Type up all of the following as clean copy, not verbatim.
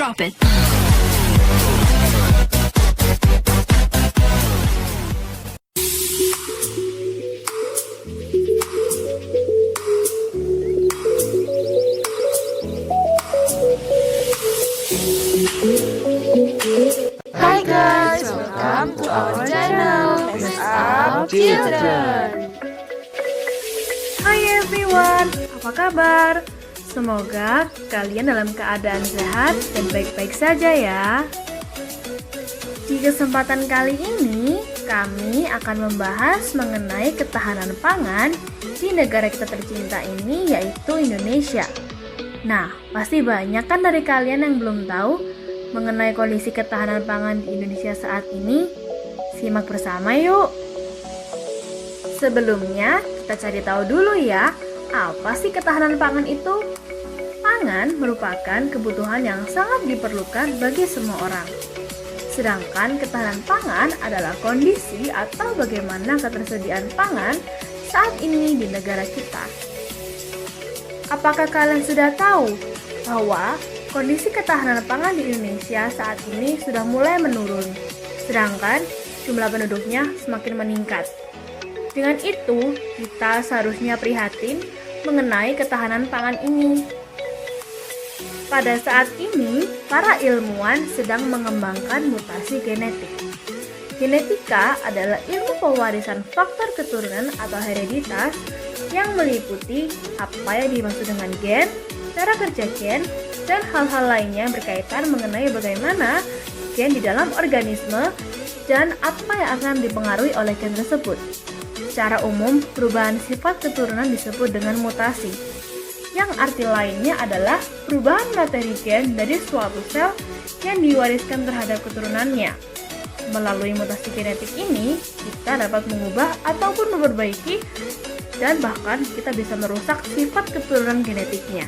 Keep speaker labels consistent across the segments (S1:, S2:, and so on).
S1: drop it.
S2: Hi guys, welcome to our channel Mess Up Children.
S3: Hai everyone, apa kabar? Semoga kalian dalam keadaan sehat dan baik-baik saja ya. Di kesempatan kali ini, kami akan membahas mengenai ketahanan pangan di negara kita tercinta ini, yaitu Indonesia. Nah, pasti banyak kan dari kalian yang belum tahu mengenai kondisi ketahanan pangan di Indonesia saat ini. Simak bersama yuk. Sebelumnya, kita cari tahu dulu ya, apa sih ketahanan pangan itu? Pangan merupakan kebutuhan yang sangat diperlukan bagi semua orang. Sedangkan ketahanan pangan adalah kondisi atau bagaimana ketersediaan pangan saat ini di negara kita. Apakah kalian sudah tahu bahwa kondisi ketahanan pangan di Indonesia saat ini sudah mulai menurun, sedangkan jumlah penduduknya semakin meningkat. Dengan itu, kita seharusnya prihatin mengenai ketahanan pangan ini. Pada saat ini, para ilmuwan sedang mengembangkan mutasi genetik. Genetika adalah ilmu pewarisan faktor keturunan atau hereditas yang meliputi apa yang dimaksud dengan gen, cara kerja gen, dan hal-hal lainnya yang berkaitan mengenai bagaimana gen di dalam organisme dan apa yang akan dipengaruhi oleh gen tersebut. Secara umum, perubahan sifat keturunan disebut dengan mutasi, yang arti lainnya adalah perubahan materi gen dari suatu sel yang diwariskan terhadap keturunannya. Melalui mutasi genetik ini, kita dapat mengubah ataupun memperbaiki dan bahkan kita bisa merusak sifat keturunan genetiknya.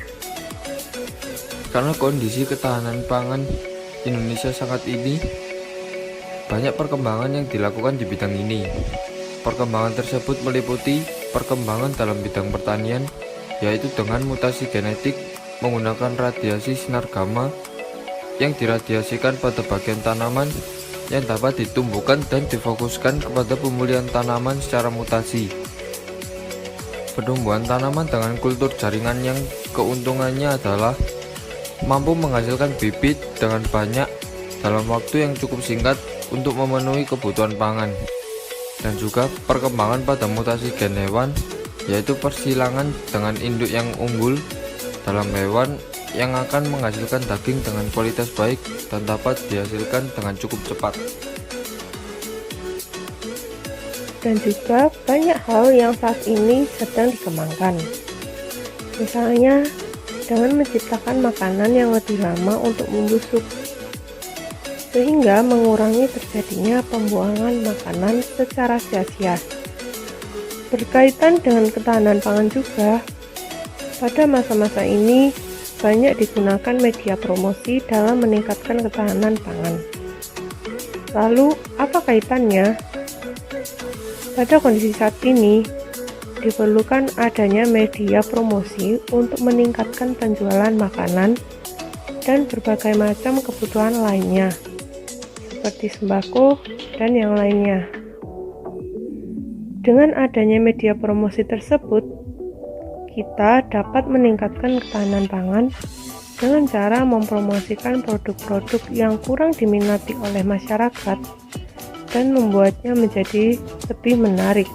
S4: Karena kondisi ketahanan pangan Indonesia saat ini, banyak perkembangan yang dilakukan di bidang ini. Perkembangan tersebut meliputi perkembangan dalam bidang pertanian, yaitu dengan mutasi genetik menggunakan radiasi sinar gamma yang diradiasikan pada bagian tanaman yang dapat ditumbuhkan dan difokuskan kepada pemulihan tanaman secara mutasi. Penumbuhan tanaman dengan kultur jaringan yang keuntungannya adalah mampu menghasilkan bibit dengan banyak dalam waktu yang cukup singkat untuk memenuhi kebutuhan pangan. Dan juga perkembangan pada mutasi gen hewan, yaitu persilangan dengan induk yang unggul dalam hewan yang akan menghasilkan daging dengan kualitas baik dan dapat dihasilkan dengan cukup cepat.
S5: Dan juga banyak hal yang saat ini sedang dikembangkan. Misalnya, dengan menciptakan makanan yang lebih lama untuk membusuk, sehingga mengurangi terjadinya pembuangan makanan secara sia-sia. Berkaitan dengan ketahanan pangan juga, pada masa-masa ini banyak digunakan media promosi dalam meningkatkan ketahanan pangan. Lalu, apa kaitannya? Pada kondisi saat ini, diperlukan adanya media promosi untuk meningkatkan penjualan makanan dan berbagai macam kebutuhan lainnya, seperti sembako dan yang lainnya. Dengan adanya media promosi tersebut, kita dapat meningkatkan ketahanan pangan dengan cara mempromosikan produk-produk yang kurang diminati oleh masyarakat dan membuatnya menjadi lebih menarik,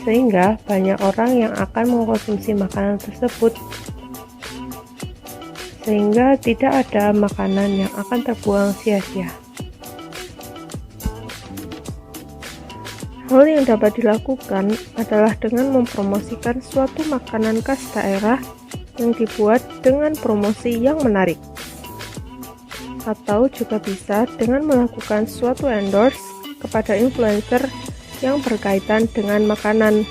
S5: sehingga banyak orang yang akan mengkonsumsi makanan tersebut, sehingga tidak ada makanan yang akan terbuang sia-sia. Hal yang dapat dilakukan adalah dengan mempromosikan suatu makanan khas daerah yang dibuat dengan promosi yang menarik. Atau juga bisa dengan melakukan suatu endorse kepada influencer yang berkaitan dengan makanan.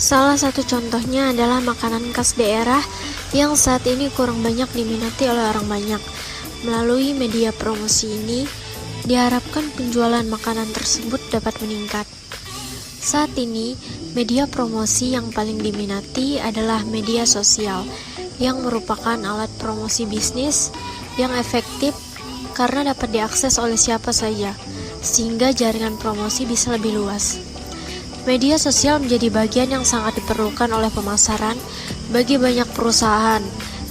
S6: Salah satu contohnya adalah makanan khas daerah yang saat ini kurang banyak diminati oleh orang banyak. Melalui media promosi ini, diharapkan penjualan makanan tersebut dapat meningkat. Saat ini, media promosi yang paling diminati adalah media sosial, yang merupakan alat promosi bisnis yang efektif karena dapat diakses oleh siapa saja, sehingga jaringan promosi bisa lebih luas. Media sosial menjadi bagian yang sangat diperlukan oleh pemasaran bagi banyak perusahaan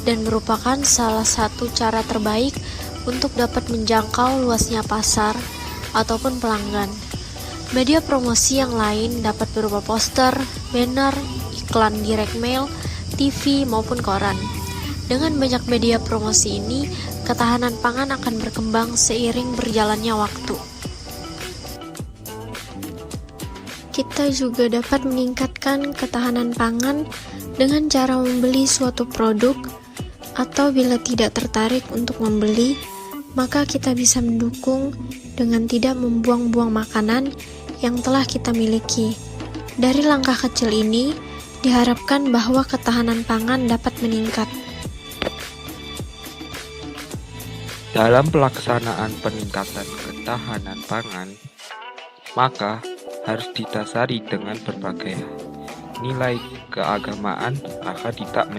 S6: dan merupakan salah satu cara terbaik untuk dapat menjangkau luasnya pasar ataupun pelanggan. Media promosi yang lain dapat berupa poster, banner, iklan direct mail, TV maupun koran. Dengan banyak media promosi ini, ketahanan pangan akan berkembang seiring berjalannya waktu. Kita juga dapat meningkatkan ketahanan pangan dengan cara membeli suatu produk, atau bila tidak tertarik untuk membeli, maka kita bisa mendukung dengan tidak membuang-buang makanan yang telah kita miliki. Dari langkah kecil ini, diharapkan bahwa ketahanan pangan dapat meningkat.
S1: Dalam pelaksanaan peningkatan ketahanan pangan, maka harus didasari dengan berbagai nilai keagamaan agar tidak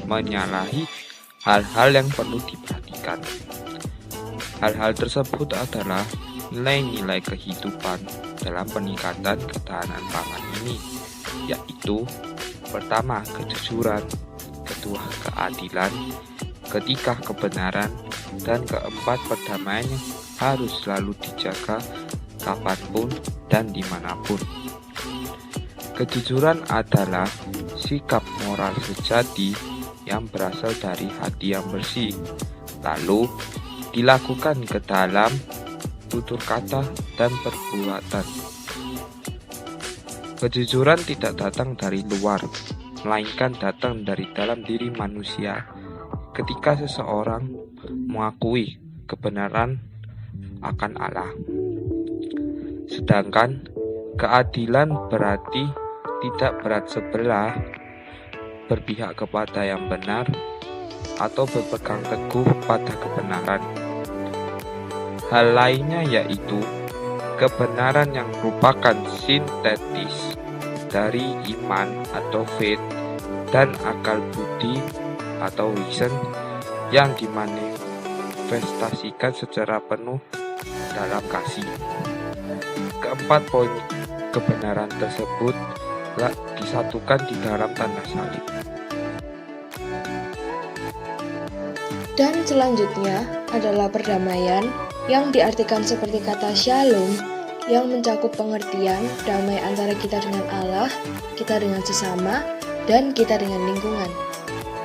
S1: menyalahi hal-hal yang perlu diperhatikan. Hal-hal tersebut adalah nilai-nilai kehidupan dalam peningkatan ketahanan pangan ini, yaitu pertama, kejujuran, kedua, keadilan, ketiga, kebenaran, dan keempat, perdamaian yang harus selalu dijaga kapanpun dan dimanapun. Kejujuran adalah sikap moral sejati yang berasal dari hati yang bersih, lalu dilakukan ke dalam tutur kata dan perbuatan. Kejujuran tidak datang dari luar, melainkan datang dari dalam diri manusia ketika seseorang mengakui kebenaran akan Allah. Sedangkan keadilan berarti tidak berat sebelah, berpihak kepada yang benar, atau berpegang teguh pada kebenaran. Hal lainnya yaitu kebenaran yang merupakan sintetis dari iman atau faith dan akal budi atau reason yang dimanifestasikan secara penuh dalam kasih. Keempat poin kebenaran tersebut disatukan di dalam tanda salib.
S2: Dan selanjutnya adalah perdamaian yang diartikan seperti kata shalom yang mencakup pengertian damai antara kita dengan Allah, kita dengan sesama, dan kita dengan lingkungan.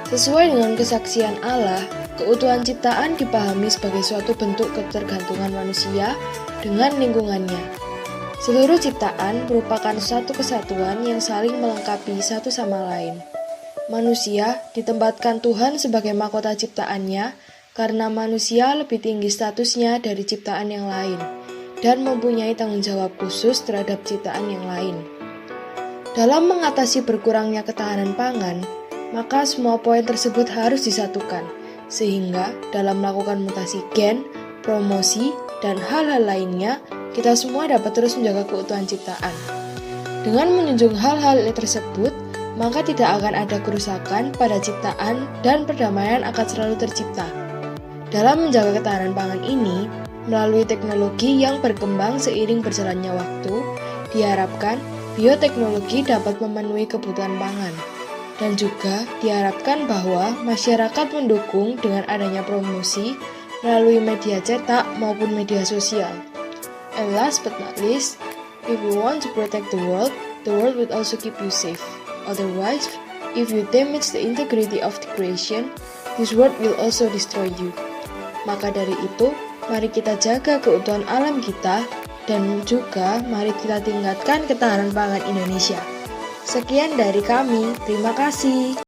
S2: Sesuai dengan kesaksian Allah, keutuhan ciptaan dipahami sebagai suatu bentuk ketergantungan manusia dengan lingkungannya. Seluruh ciptaan merupakan satu kesatuan yang saling melengkapi satu sama lain. Manusia ditempatkan Tuhan sebagai mahkota ciptaannya karena manusia lebih tinggi statusnya dari ciptaan yang lain dan mempunyai tanggung jawab khusus terhadap ciptaan yang lain. Dalam mengatasi berkurangnya ketahanan pangan, maka semua poin tersebut harus disatukan, sehingga dalam melakukan mutasi gen, promosi, dan hal-hal lainnya, kita semua dapat terus menjaga keutuhan ciptaan. Dengan menjunjung hal-hal tersebut, maka tidak akan ada kerusakan pada ciptaan dan perdamaian akan selalu tercipta. Dalam menjaga ketahanan pangan ini, melalui teknologi yang berkembang seiring berjalannya waktu, diharapkan bioteknologi dapat memenuhi kebutuhan pangan. Dan juga diharapkan bahwa masyarakat mendukung dengan adanya promosi melalui media cetak maupun media sosial. And last but not least, if you want to protect the world will also keep you safe. Otherwise, if you damage the integrity of the creation, this world will also destroy you. Maka dari itu, mari kita jaga keutuhan alam kita dan juga mari kita tingkatkan ketahanan pangan Indonesia. Sekian dari kami, terima kasih.